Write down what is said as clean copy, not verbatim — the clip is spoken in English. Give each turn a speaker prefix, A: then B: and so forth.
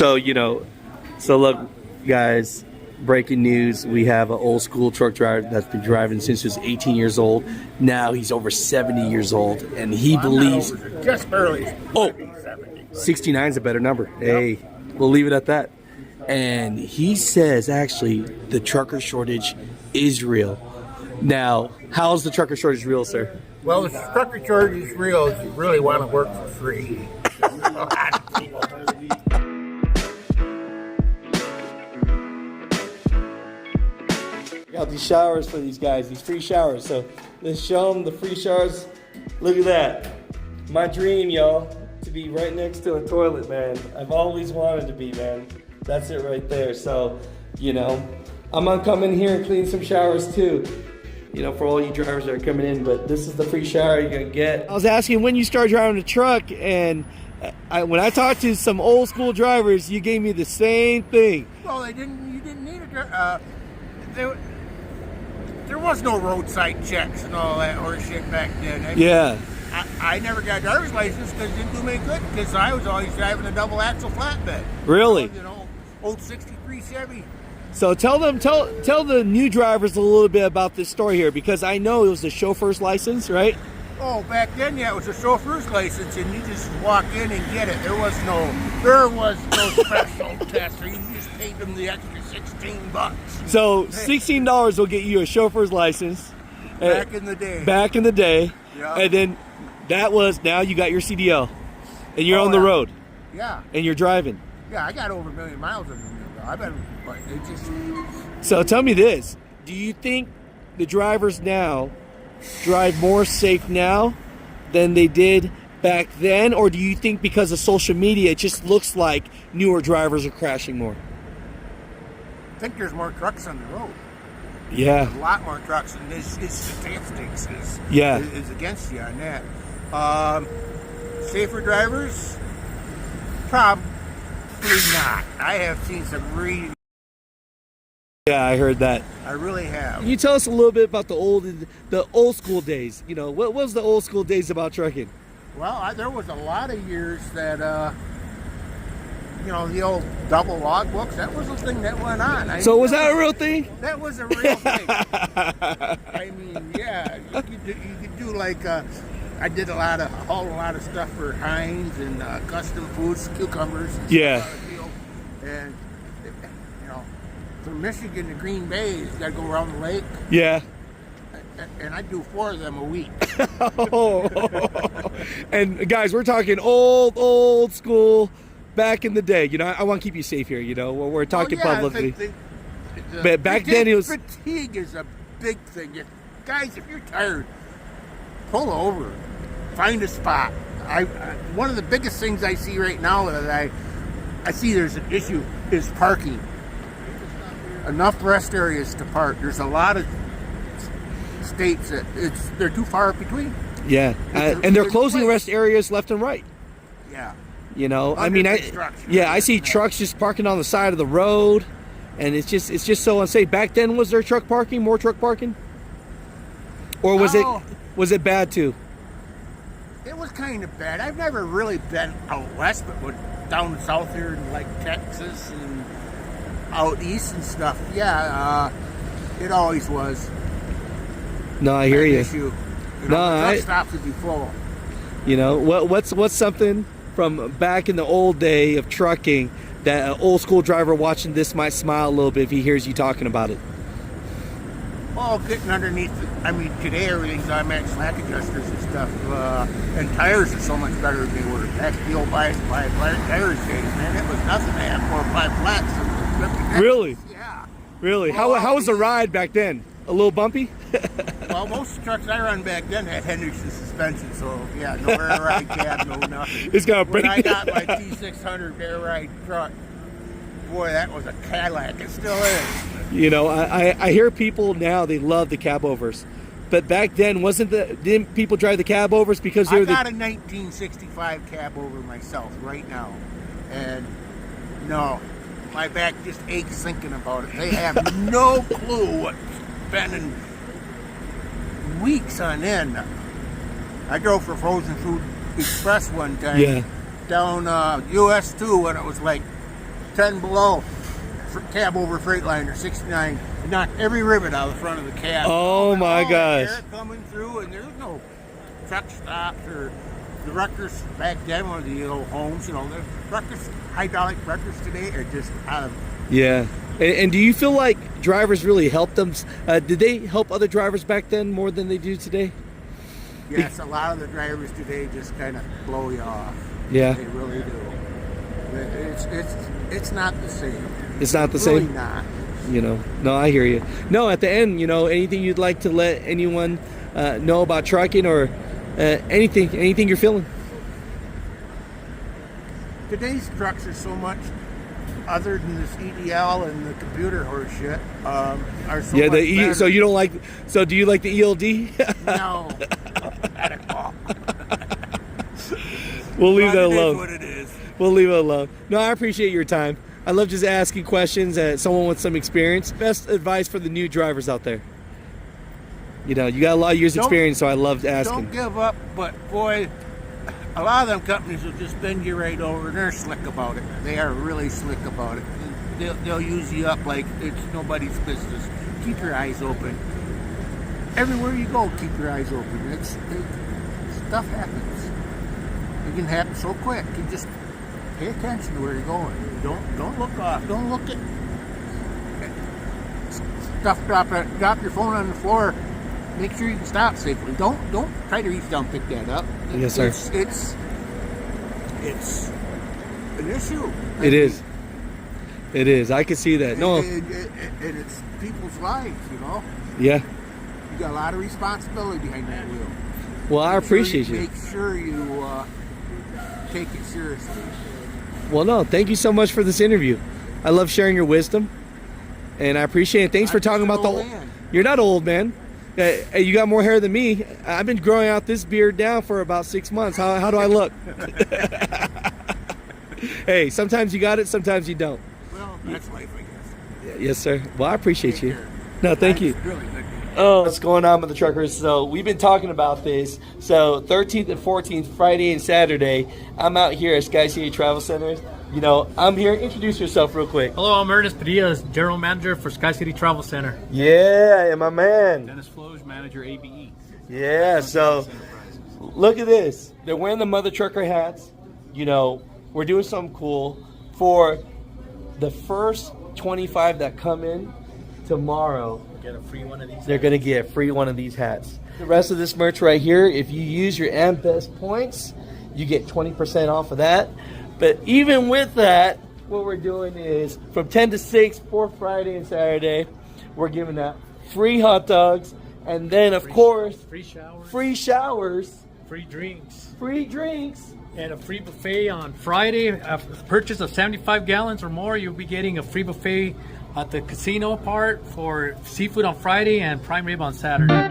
A: So, so look, guys, breaking news. We have an old school truck driver that's been driving since he was 18 years old. Now he's over 70 years old, and he believes...
B: Just barely.
A: Oh, 69 is a better number. Hey, we'll leave it at that. And he says, actually, the trucker shortage is real. Now, how's the trucker shortage real, sir?
B: Well, the trucker shortage is real if you really want to work for free.
A: Got these showers for these guys, these free showers. So let's show them the free showers. Look at that. My dream, y'all, to be right next to a toilet, man. I've always wanted to be, man. That's it right there. So, I'm gonna come in here and clean some showers too. For all you drivers that are coming in, but this is the free shower you're gonna get. I was asking when you started driving a truck, and when I talked to some old school drivers, you gave me the same thing.
B: Well, you didn't need a there was no roadside checks and all that horse shit back then.
A: Yeah.
B: I never got a driver's license because it didn't do me any good because I was always driving a double axle flatbed.
A: Really?
B: Old 63 Chevy.
A: So tell the new drivers a little bit about this story here, because I know it was the chauffeur's license, right?
B: Oh, back then, yeah, it was a chauffeur's license, and you just walk in and get it. There was no special test, or you just paid them the extra $16.
A: So $16 will get you a chauffeur's license.
B: Back in the day.
A: Back in the day.
B: Yeah.
A: And then now you got your CDL, and you're on the road.
B: Yeah.
A: And you're driving.
B: Yeah, I got over 1 million miles under me. I bet, but it just...
A: So tell me this: do you think the drivers now drive more safe now than they did back then, or do you think because of social media it just looks like newer drivers are crashing more?
B: I think there's more trucks on the road.
A: Yeah.
B: There's a lot more trucks, and his statistics is against you on that. Safer drivers? Probably not. I have seen some really...
A: Yeah, I heard that.
B: I really have.
A: Can you tell us a little bit about the old school days? What was the old school days about trucking?
B: Well, there was a lot of years that, the old double log books, that was a thing that went on.
A: So was that a real thing?
B: That was a real thing. I mean, yeah, you could do like, I did hauled a lot of stuff for Heinz and custom foods, cucumbers. And and from Michigan to Green Bay, you got to go around the lake.
A: Yeah.
B: And I do 4 of them a week.
A: And guys, we're talking old school, back in the day. I want to keep you safe here. We're talking publicly. But back then it was...
B: Fatigue is a big thing. Guys, if you're tired, pull over, find a spot. One of the biggest things I see right now that I see there's an issue is parking. Enough rest areas to park. There's a lot of states that they're too far between.
A: Yeah, and they're closing rest areas left and right.
B: Yeah.
A: I see trucks just parking on the side of the road, and it's just so unsafe. Back then, was there more truck parking? Or was it bad too?
B: It was kind of bad. I've never really been out west, but down south here in like Texas and out east and stuff. Yeah, it always was.
A: No, I hear you.
B: Issue. Truck stops would be full.
A: What's something from back in the old day of trucking that an old school driver watching this might smile a little bit if he hears you talking about it?
B: Oh, getting underneath. Today everything's automatic slack adjusters and stuff, and tires are so much better than they were. That's the old five tires days, man. It was nothing to have 4 or 5 flats.
A: Really?
B: Yeah.
A: Really? Well, how was the ride back then? A little bumpy?
B: Well, most of the trucks I run back then had Hendrickson suspension, so yeah, no air ride cab, no nothing.
A: It's got a break.
B: When I got my T600 air ride truck, boy, that was a Cadillac. It still is.
A: I hear people now, they love the cab overs. But back then, didn't people drive the cab overs because they were
B: I got a 1965 cab over myself right now. And no, my back just aches thinking about it. They have no clue what's been in weeks on end. I drove for Frozen Food Express one time down US 2 when it was like 10 below, cab over Freightliner 69, and knocked every rivet out of the front of the cab.
A: Oh my gosh!
B: Air coming through, and there's no truck stops or the wreckers back then, or the old homes. You know, the wreckers, hydraulic wreckers today are just out of.
A: Yeah. And do you feel like drivers really helped them? Did they help other drivers back then more than they do today?
B: Yes, a lot of the drivers today just kind of blow you off.
A: Yeah.
B: They really do. It's not the same.
A: It's not the
B: Really
A: same?
B: not.
A: You know, no, I hear you. No, at the end, you know, anything you'd like to let anyone know about trucking or anything you're feeling?
B: Today's trucks are so much other than the CDL and the computer horse shit. Are so
A: Yeah,
B: much better.
A: so you don't like, so do you like the ELD?
B: No. Not at all.
A: We'll leave that
B: But it is
A: alone.
B: what it is.
A: We'll leave it alone. No, I appreciate your time. I love just asking questions at someone with some experience. Best advice for the new drivers out there. You know, you got a lot of years experience, so I loved asking.
B: Don't give up, but boy, a lot of them companies will just bend you right over, and they're slick about it. They are really slick about it. They'll use you up like it's nobody's business. Keep your eyes open. Everywhere you go, keep your eyes open. Stuff happens. It can happen so quick. You just pay attention to where you're going. Don't look off. Don't look at stuff. Drop your phone on the floor. Make sure you can stop safely. Don't try to reach down and pick that up.
A: Yes, sir.
B: It's an issue.
A: It is. It is. I can see that. No.
B: And it's people's lives, you know.
A: Yeah.
B: You got a lot of responsibility behind that wheel.
A: Well, I appreciate you.
B: Make sure you take it seriously.
A: Well, no, thank you so much for this interview. I love sharing your wisdom, and I appreciate it. Thanks for talking about the
B: old man.
A: You're not old, man. You got more hair than me. I've been growing out this beard now for about 6 months. How do I look? Hey, sometimes you got it, sometimes you don't.
B: Well, that's life, I guess.
A: Yes, sir. Well, I appreciate
B: Take
A: you.
B: care.
A: No, thank you.
B: It's really good.
A: Oh, what's going on with the truckers? So we've been talking about this. So 13th and 14th, Friday and Saturday, I'm out here at Sky City Travel Centers. You know, I'm here. Introduce yourself real quick.
C: Hello, I'm Ernest Padilla, General Manager for Sky City Travel Center.
A: Yeah, and my man.
C: Dennis Floge, Manager ABE.
A: Yeah, so look at this. They're wearing the Mutha Trucker hats. You know, we're doing something cool for the first 25 that come in tomorrow.
C: Get a free one of these.
A: They're going to get a free one of these hats. The rest of this merch right here, if you use your AmBest points, you get 20% off of that. But even with that, what we're doing is from 10 to 6 for Friday and Saturday, we're giving out free hot dogs. And then, of course,
C: Free showers.
A: free showers,
C: Free drinks.
A: free drinks.
C: And a free buffet on Friday. After purchase of 75 gallons or more, you'll be getting a free buffet at the casino part for seafood on Friday and prime rib on Saturday.